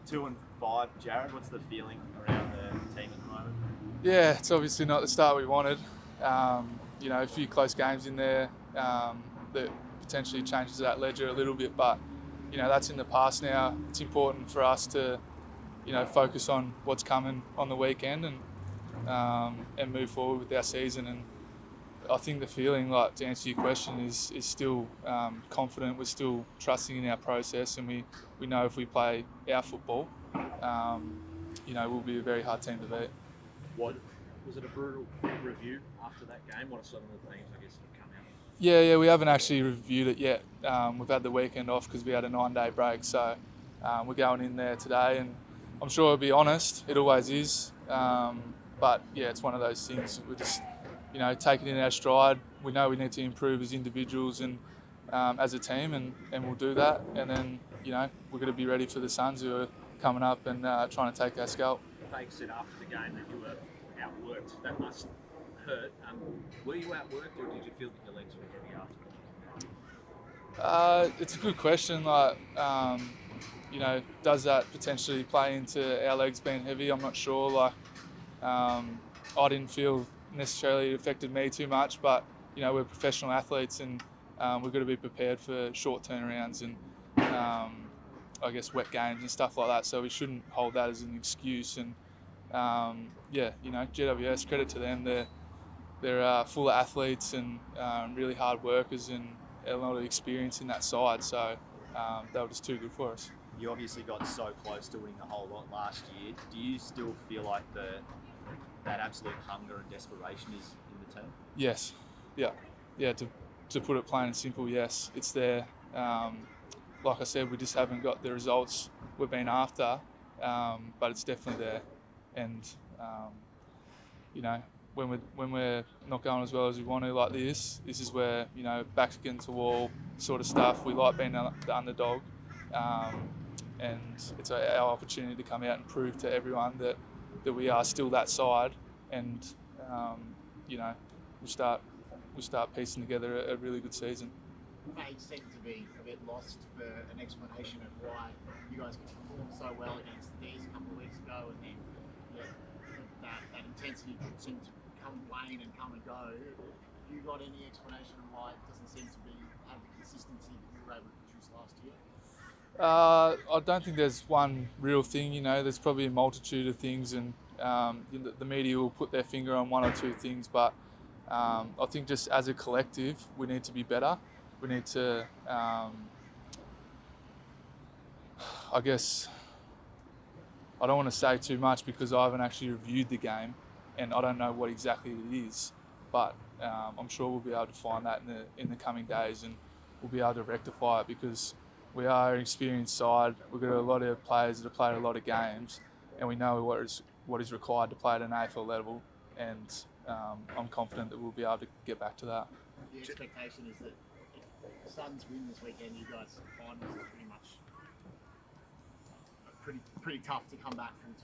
2 and 5. Jarrod, what's the feeling around the team at the moment? Yeah, it's obviously not the start we wanted. A few close games in there that potentially changes that ledger a little bit, but that's in the past now. It's important for us to focus on what's coming on the weekend and move forward with our season. And I think the feeling, like, to answer your question, is still confident. We're still trusting in our process, and we know if we play our football, we'll be a very hard team to beat. What was it, a brutal review after that game? What are some of the themes, I guess, that have come out? Yeah, we haven't actually reviewed it yet. We've had the weekend off because we had a 9-day break, so we're going in there today, and I'm sure it'll be honest. It always is, but yeah, it's one of those things. We're just taking it in our stride. We know we need to improve as individuals and as a team, and we'll do that. And then we're going to be ready for the Suns, who are coming up and trying to take our scalp. They said after the game that you were outworked. That must hurt. Were you outworked, or did you feel that your legs were heavy after? It's a good question. Does that potentially play into our legs being heavy? I'm not sure. I didn't feel necessarily it affected me too much, but we're professional athletes, and we've got to be prepared for short turnarounds and I guess wet games and stuff like that. So we shouldn't hold that as an excuse. And GWS, credit to them. They're full of athletes and really hard workers and a lot of experience in that side. So they were just too good for us. You obviously got so close to winning a whole lot last year. Do you still feel like that absolute hunger and desperation is in the team? Yes. Yeah. To put it plain and simple, yes, it's there. Like I said, we just haven't got the results we've been after, but it's definitely there. And when we're not going as well as we want to, like this is where backs against the wall sort of stuff. We like being the underdog, and it's our opportunity to come out and prove to everyone that we are still that side. And we'll start piecing together a really good season. They seem to be a bit lost for an explanation of why you guys performed so well against these a couple of weeks ago, and then that intensity seemed to come and wane and come and go. You got any explanation on why it doesn't seem to have the consistency that you were able to produce last year? I don't think there's one real thing. There's probably a multitude of things, and the media will put their finger on one or two things, but I think just as a collective, we need to be better. We need to, I guess, I don't want to say too much because I haven't actually reviewed the game and I don't know what exactly it is, but I'm sure we'll be able to find that in the coming days, and we'll be able to rectify it because we are an experienced side. We've got a lot of players that have played a lot of games, and we know what is required to play at an AFL level, and I'm confident that we'll be able to get back to that. The expectation is that if the Suns win this weekend, you guys finals is pretty much pretty tough to come back from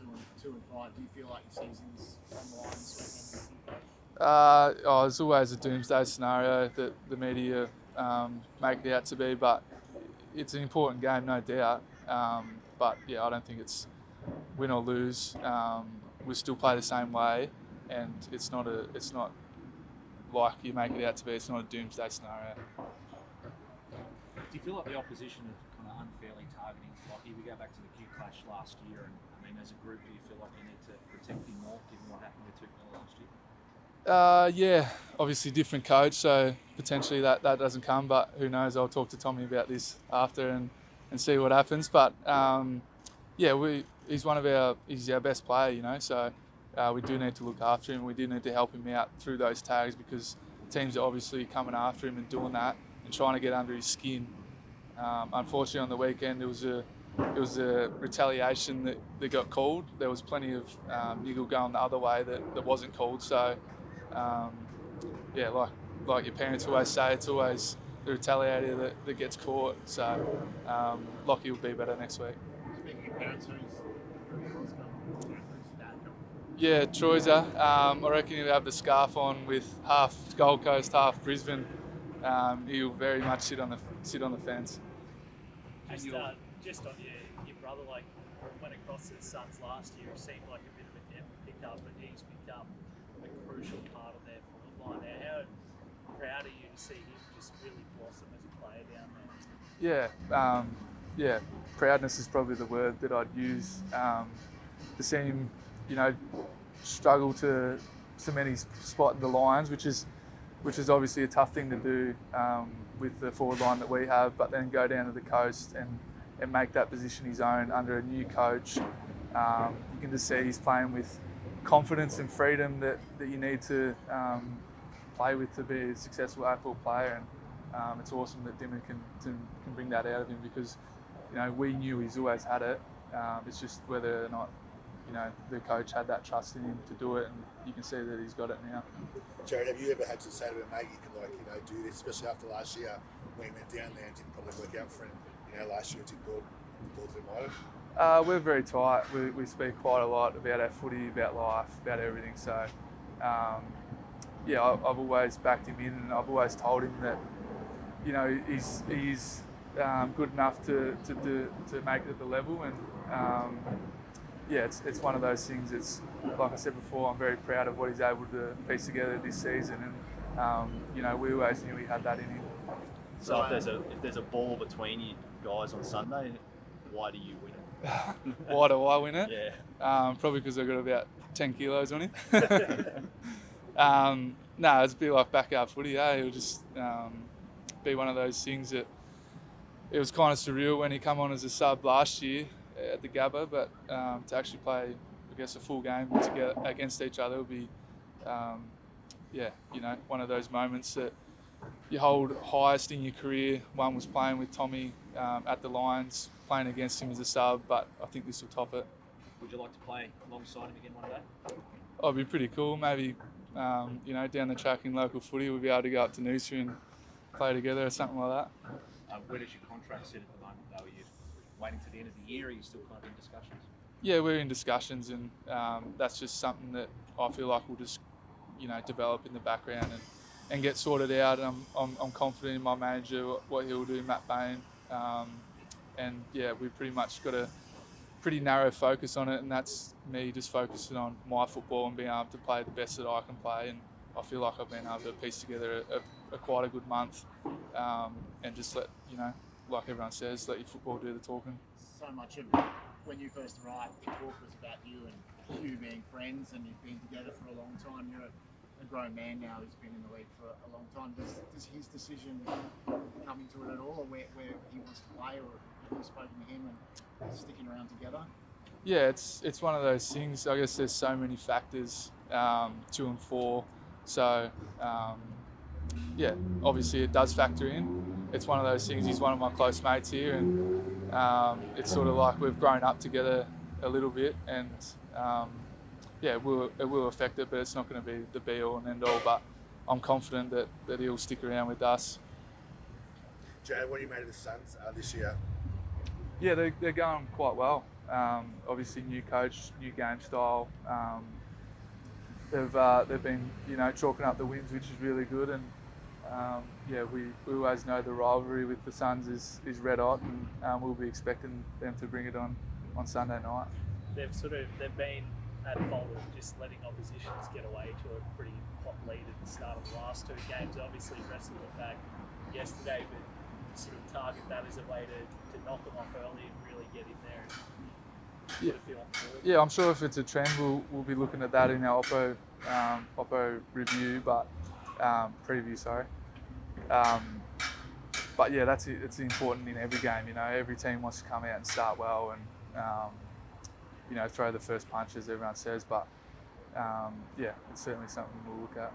2 and 5. Do you feel like your season's on the line this weekend? There's always a doomsday scenario that the media make it out to be, but it's an important game, no doubt. But yeah, I don't think it's win or lose. We still play the same way, and it's not like you make it out to be. It's not a doomsday scenario. Do you feel like the opposition is kind of unfairly targeting? Like, if we go back to the QClash last year, and I mean, as a group, do you feel like you need to protect him more, given what happened with Tuchel last year? Yeah, obviously different coach, so potentially that doesn't come, but who knows? I'll talk to Tommy about this after and see what happens. But he's he's our best player, so we do need to look after him. We do need to help him out through those tags because teams are obviously coming after him and doing that and trying to get under his skin. Unfortunately, on the weekend, it was a retaliation that got called. There was plenty of niggle going the other way that wasn't called. So, like your parents always say, it's always the retaliator that gets caught. So, Lockie will be better next week. Speaking of parents, who's your dad? Yeah, Troyser. I reckon he'll have the scarf on with half Gold Coast, half Brisbane. He'll very much sit on the fence. Just on your brother, like went across to the Suns last year, it seemed like a bit of a depth pickup, but he's become a crucial part of their forward line. Now, how proud are you to see him just really blossom as a player down there? Yeah, proudness is probably the word that I'd use. To see him, struggle to cement his spot in the Lions, which is obviously a tough thing to do with the forward line that we have, but then go down to the coast and make that position his own under a new coach. You can just see he's playing with confidence and freedom that you need to play with to be a successful AFL player, and it's awesome that Dimmer can bring that out of him, because we knew he's always had it. It's just whether or not the coach had that trust in him to do it, and you can see that he's got it now. Jarrod, have you ever had to say to him, mate, you can do this, especially after last year when he went down there and didn't probably work out for him? Last year the ball to him either? We're very tight. We speak quite a lot about our footy, about life, about everything. So, I've always backed him in, and I've always told him that, he's good enough to make it at the level, and it's one of those things. It's like I said before, I'm very proud of what he's able to piece together this season, and we always knew he had that in him. So if there's a ball between you guys on Sunday, why do you win it? Why do I win it? Yeah. Probably because I've got about 10 kilos on him. It's a bit like backyard footy, It'll just be one of those things that it was kind of surreal when he come on as a sub last year at the Gabba, but to actually play, I guess, a full game together against each other will be, one of those moments that you hold highest in your career. One was playing with Tommy at the Lions, playing against him as a sub, but I think this will top it. Would you like to play alongside him again one day? It'd be pretty cool. Maybe, down the track in local footy, we'll be able to go up to Noosa and play together or something like that. Where does your contract sit at the moment, though? Are you waiting to the end of the year, or are you still kind of in discussions? Yeah, we're in discussions, and that's just something that I feel like will just, develop in the background and get sorted out. And I'm confident in my manager, what he'll do, Matt Bain. We've pretty much got a pretty narrow focus on it, and that's me just focusing on my football and being able to play the best that I can play. And I feel like I've been able to piece together a quite a good month, and just let, like everyone says, let your football do the talking. So much of when you first arrived, the talk was about you and Hugh being friends, and you've been together for a long time. You're a grown man now who's been in the league for a long time. Does his decision come into it at all, or where he wants to play, or have you spoken to him and sticking around together? Yeah, it's one of those things. I guess there's so many factors to and for. So, obviously it does factor in. It's one of those things. He's one of my close mates here, and it's sort of like we've grown up together a little bit, and it will affect it, but it's not going to be the be all and end all. But I'm confident that he'll stick around with us. Jarrod, what do you made of the Suns this year? Yeah, they're going quite well. Obviously, new coach, new game style. They've been chalking up the wins, which is really good, and we always know the rivalry with the Suns is red hot, and we'll be expecting them to bring it on Sunday night. They've been at fault of just letting oppositions get away to a pretty hot lead at the start of the last two games. Obviously wrestled it back yesterday, but sort of target that as a way to knock them off early and really get in there and get a feel forward. Yeah, I'm sure if it's a trend, we'll be looking at that in our Oppo review, but preview, sorry. But yeah, it's important in every game. Every team wants to come out and start well and throw the first punch, as everyone says. But it's certainly something we'll look at.